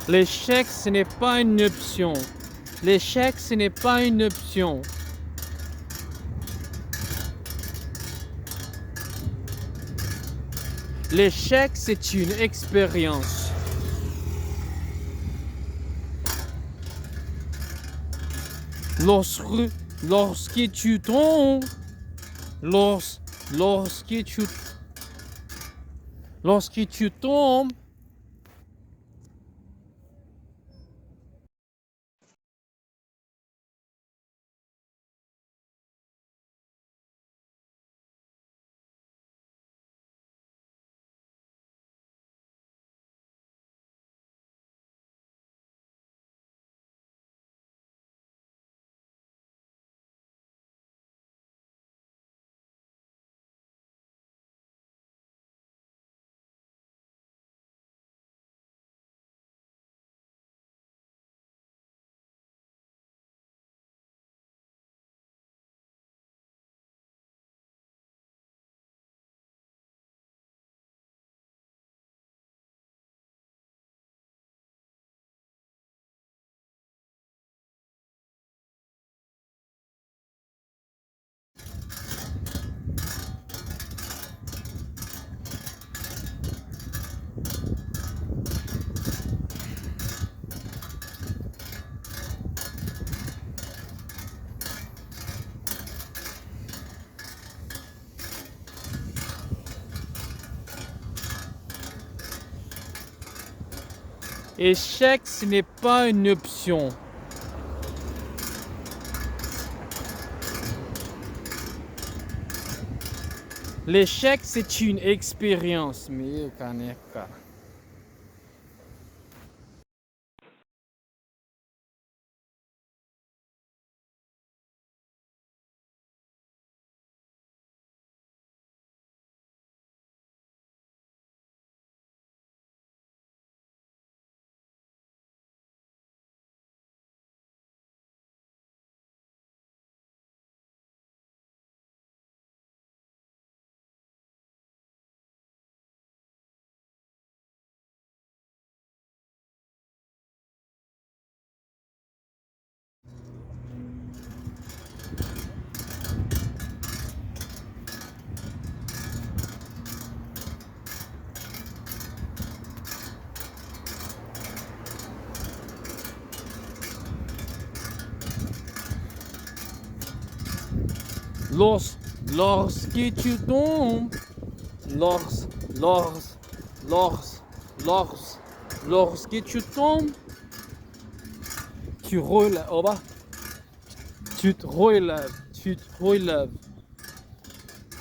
L'échec, ce n'est pas une option. L'échec, ce n'est pas une option. L'échec, c'est une expérience. Lorsque tu tombes, lorsque tu tombes, échec, ce n'est pas une option. L'échec, c'est une expérience. Mais kaneka. Lorsque tu tombes, lorsque tu tombes, tu relèves, oh bah, tu te relèves,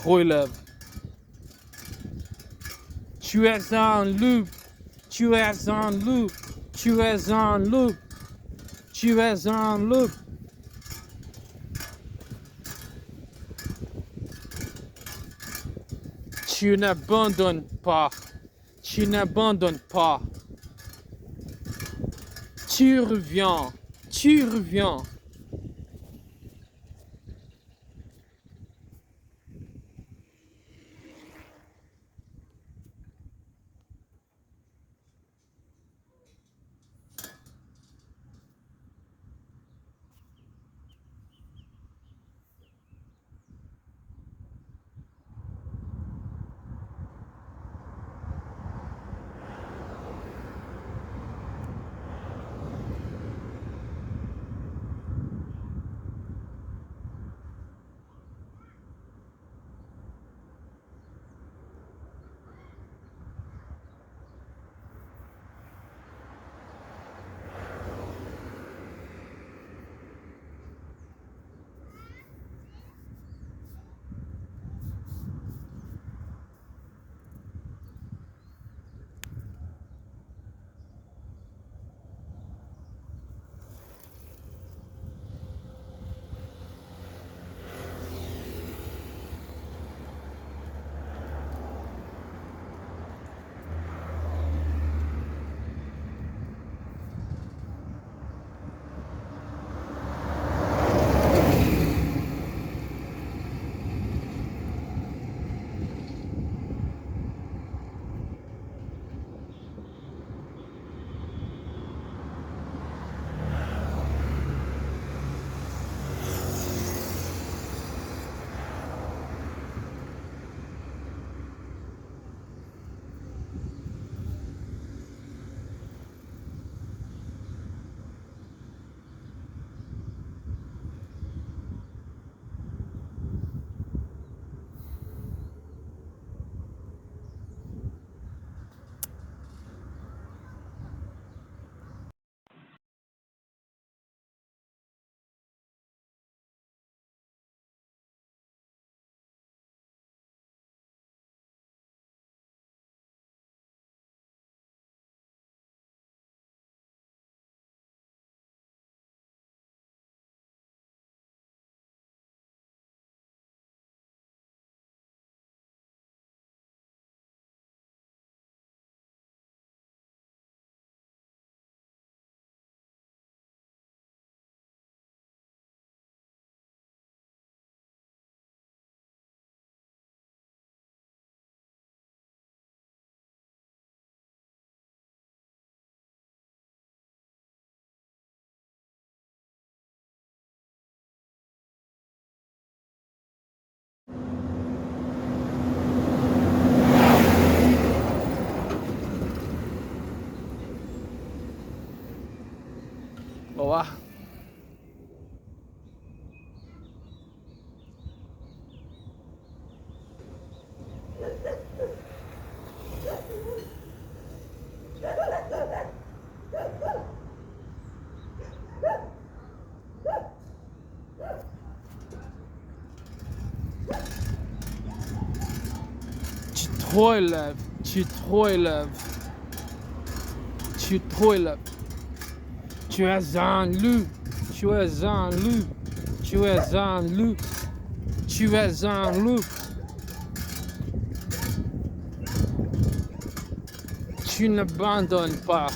relèves. Tu es en loop, tu es en loop, tu es en loop, tu es en loop. Tu n'abandonnes pas, tu n'abandonnes pas. Tu reviens, tu reviens. Au revoir. Tu es trop élève, tu es trop élève, tu es trop élève. Tu es un loup, tu es un loup, tu es un loup, tu es un loup. Tu n'abandonnes pas,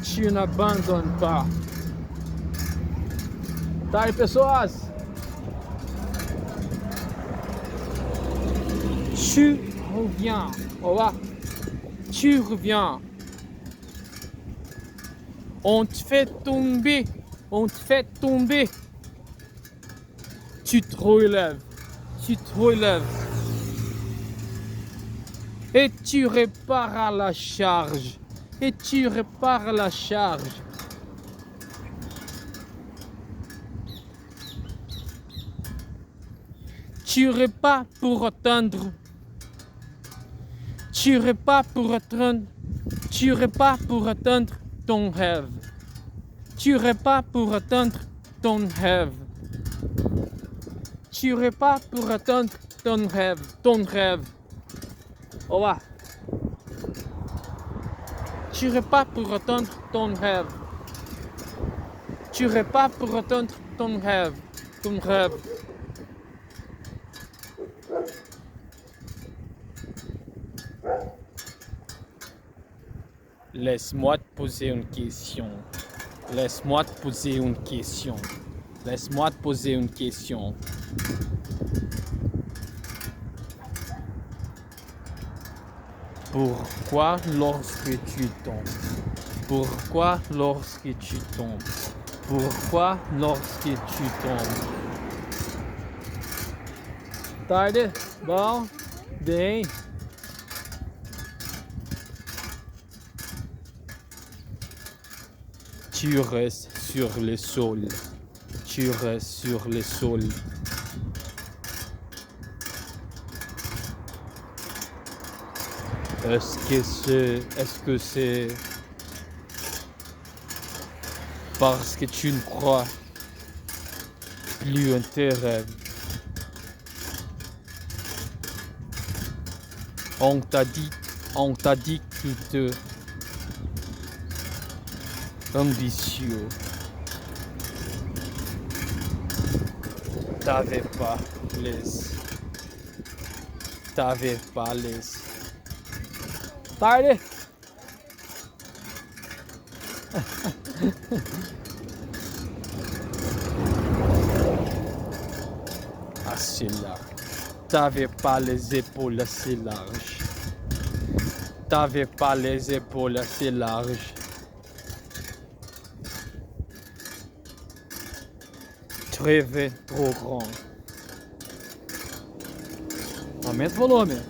tu n'abandonnes pas. Tá aí, pessoas? Tu reviens, au revoir. Tu reviens. On te fait tomber, on te fait tomber. Tu te relèves, tu te relèves. Et tu répares à la charge, et tu répares à la charge. Tu répares pour atteindre. Tu répares pour atteindre. Tu répares pour atteindre ton rêve. Tu répares pour atteindre ton rêve. Tu répares pour atteindre ton rêve. Ton rêve. Au revoir. Tu répares pour atteindre ton rêve. Tu répares pour atteindre ton rêve. Ton rêve. Laisse-moi te poser une question. Laisse-moi te poser une question. Laisse-moi te poser une question. Pourquoi lorsque tu tombes? Pourquoi lorsque tu tombes? Pourquoi lorsque tu tombes? Tarde, bom, bem. Tu restes sur le sol. Tu restes sur le sol. Est-ce que c'est parce que tu ne crois plus en tes rêves? On t'a dit que tu es ambitieux. T'avais pas les. Tarde. Assez là. T'avais pas les épaules assez larges. T'avais pas les épaules assez larges. Tu rêvais trop grand. Aumenta o volume.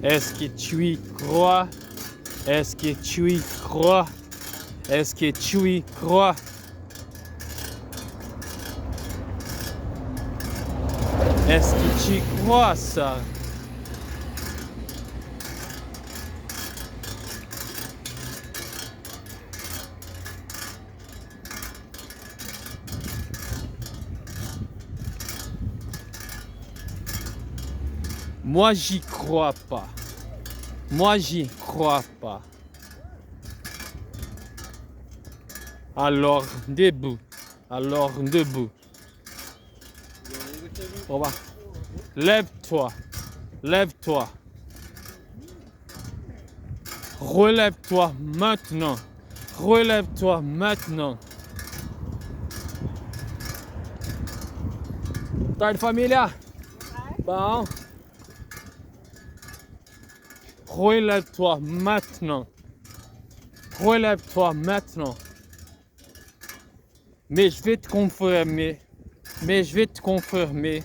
Est-ce que tu y crois? Est-ce que tu y crois? Est-ce que tu y crois? Est-ce que tu y crois ça? Moi, j'y crois pas. Moi, j'y crois pas. Alors, debout. Alors, debout. Au revoir. Lève-toi. Lève-toi. Relève-toi maintenant. Relève-toi maintenant. Tarde, família. Bom. Relève-toi maintenant. Relève-toi maintenant. Mais je vais te confirmer. Mais je vais te confirmer.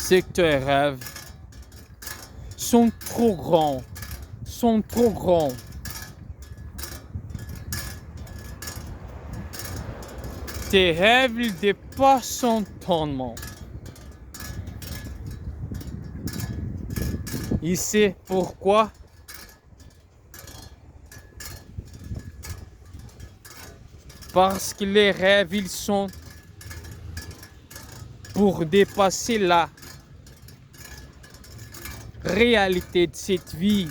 c'est que tes rêves sont trop grands, sont trop grands. Tes rêves, ils dépassent entendement. Et c'est pourquoi parce que les rêves, ils sont pour dépasser la réalité de cette vie.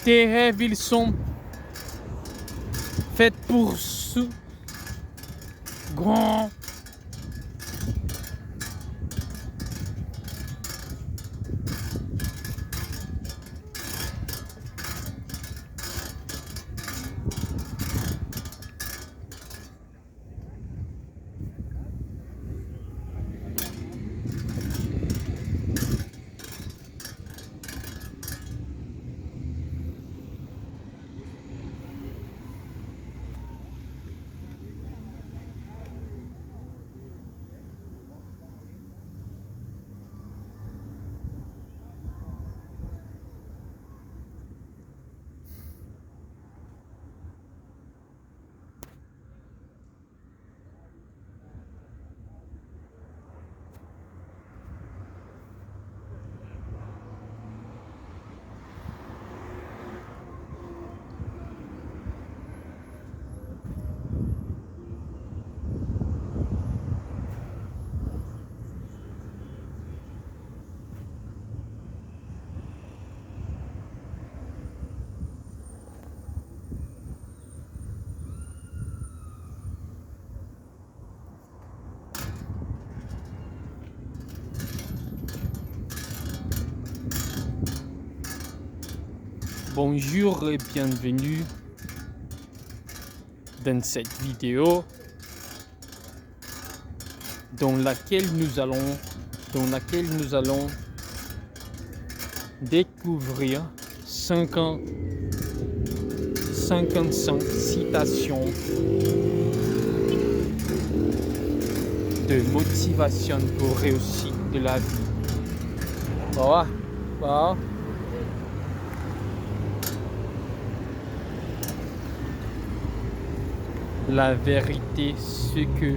Tes rêves, ils sont faits pour ce grand. Bonjour et bienvenue dans cette vidéo dans laquelle nous allons découvrir 55 citations de motivation pour réussir de la vie. Bah. La vérité, c'est que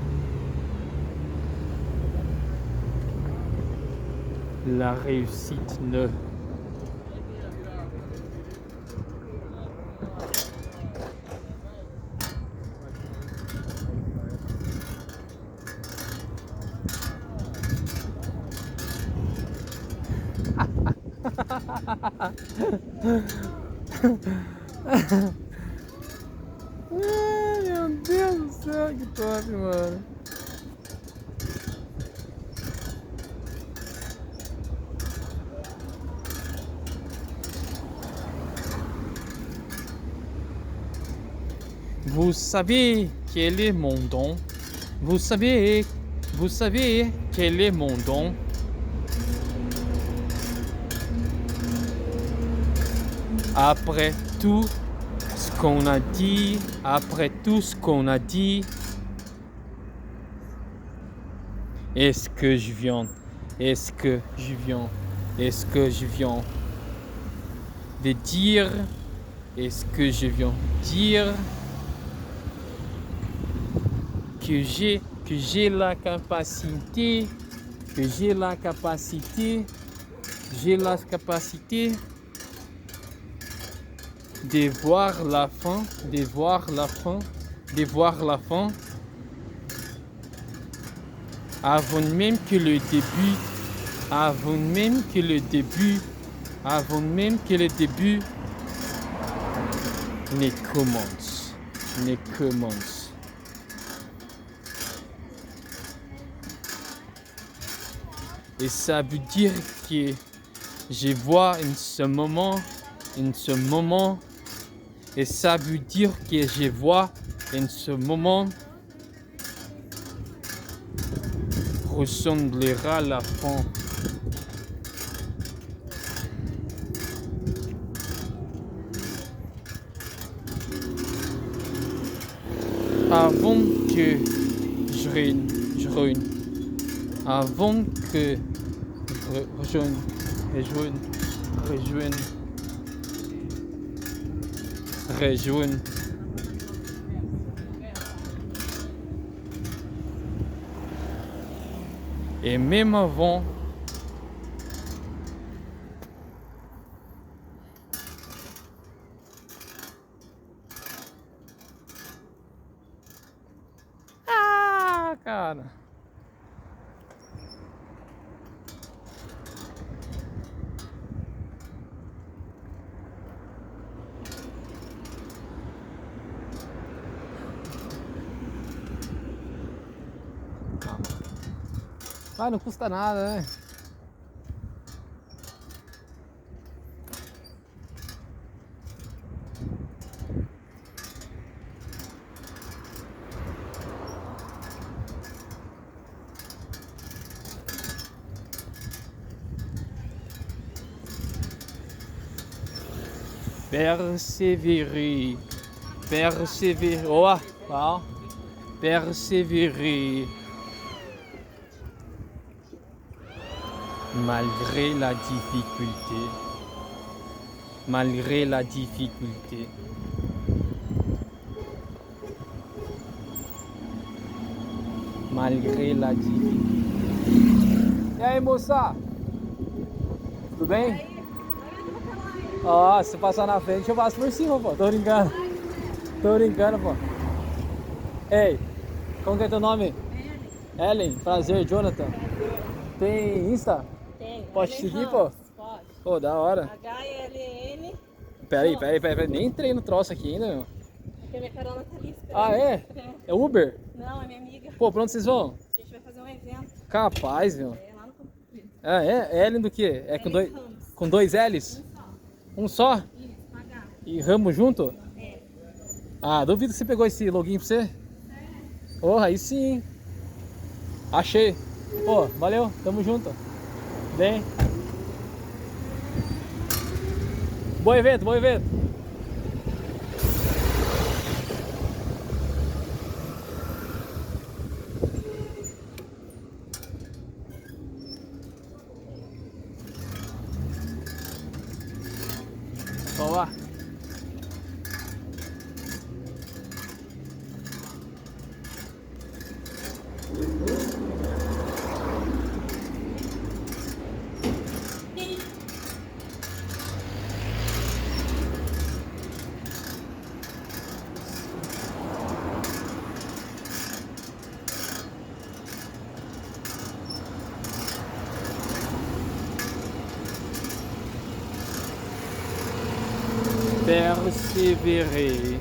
la réussite ne Meu Deus do céu, que top, mano. Vous savez quel est mon don? Vous savez quel est mon don? Après tout ce qu'on a dit, est-ce que je viens de dire, que j'ai la capacité de voir la fin avant même que le début ne commence. Et ça veut dire que je vois en ce moment, et ça veut dire que je vois en ce moment ressemblera la fin. Avant que je ruine. Avant que rejoigne. Et même avant, cara. Ah, não custa nada, né? Persévérer. Persévérer. Oh, wow. Persévérer. Malgré la difficulté. Malgré la difficulté. Malgré la difficulté. E aí, moça? Tudo bem? Ó, se passar na frente eu passo por cima, pô. Tô brincando. Tô brincando, pô. Ei, como que é teu nome? Ellen. Prazer, Jonathan. Tem Insta? Tem. Pode te seguir, pô? Pode. Pô, da hora. HLN. Peraí. Nem entrei no troço aqui ainda, meu. Porque minha carona tá ali esperando. Ah, é? É Uber? Não, é minha amiga. Pô, pra onde vocês vão? A gente vai fazer um evento. Capaz, meu. É lá no Campo Grande. Ah, é? Ellen do quê? É Ellen Ramos. com dois L's? Um só. Um só? Isso, pagar. E Ramos junto? É. Ah, duvido que você pegou esse login pra você. Porra, aí sim. Achei. Pô, valeu, tamo junto. Bem. Bom evento, bom evento. Vamos lá. Persévérer.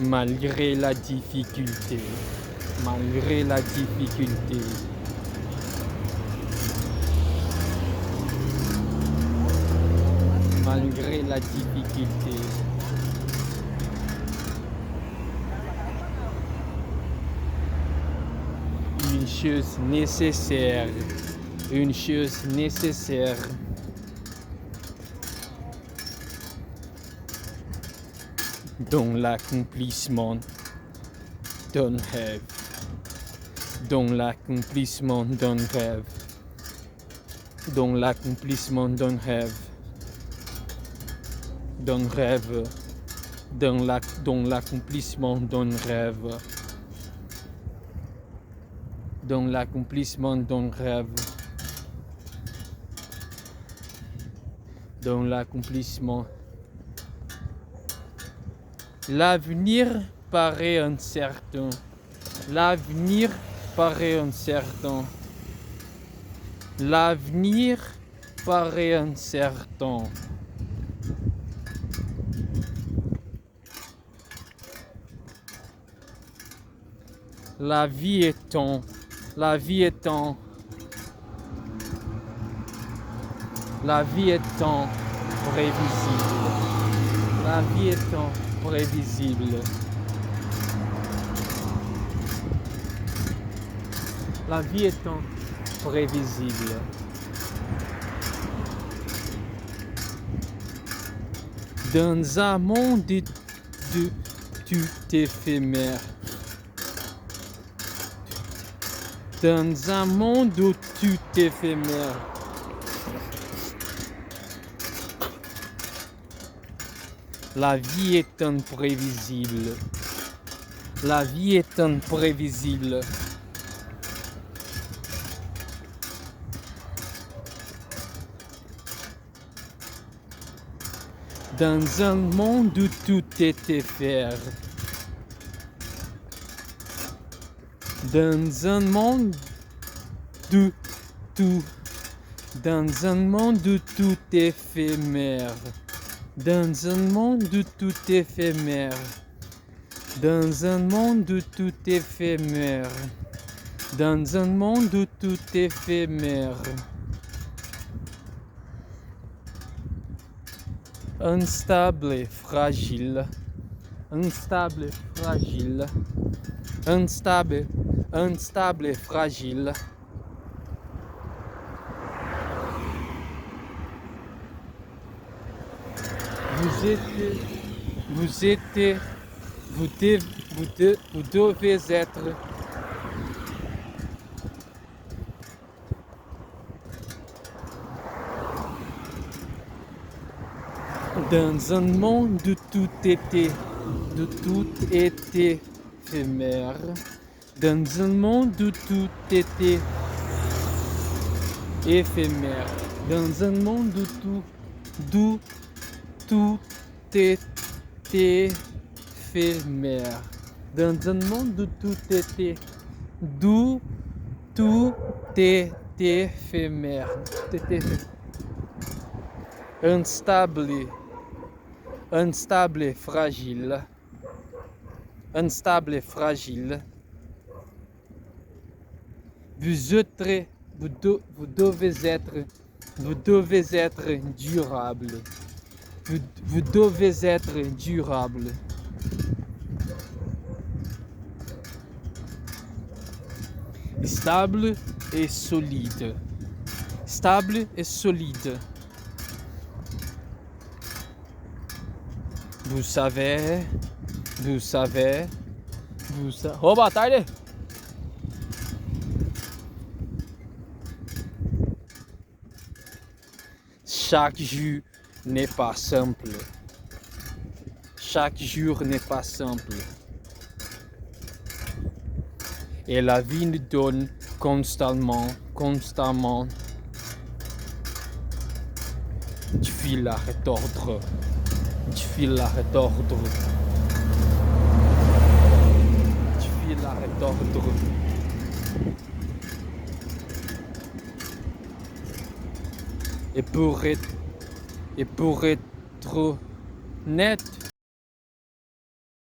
Malgré la difficulté. Malgré la difficulté. Malgré la difficulté. Une chose nécessaire. Une chose nécessaire. Dans l'accomplissement d'un rêve. Dans l'accomplissement d'un rêve. Dans l'accomplissement d'un rêve. D'un rêve. Dans l'accomplissement d'un rêve. Dans l'accomplissement d'un rêve. Dans l'accomplissement. L'avenir paraît incertain. L'avenir paraît incertain. L'avenir paraît incertain. La vie est temps. La vie est temps. La vie est temps prévisible. La vie est temps prévisible. La vie est temps prévisible. Dans un monde tout éphémère. Dans un monde où tout éphémère. La vie est imprévisible. La vie est imprévisible. Dans un monde où tout est éphémère. Dans un monde où tout. Dans un monde où tout est éphémère. Dans un monde où tout est éphémère. Dans un monde où tout est éphémère. Dans un monde où tout est éphémère. Instable et fragile. Instable et fragile. Instable et fragile. Vous devez être dans un monde où tout était éphémère. Dans un monde où tout était éphémère. Dans un monde où tout est éphémère. Dans un monde où tout était éphémère. Instable et fragile. Instable et fragile. Vous devez être durable. Vous devez être durable. Stable et solide. Stable et solide. Vous savez. Oh, boa tarde. Chaque jour n'est pas simple. Chaque jour n'est pas simple. Et la vie nous donne constamment du fil à retordre. Du fil à retordre. Du fil à retordre. Et pour être net,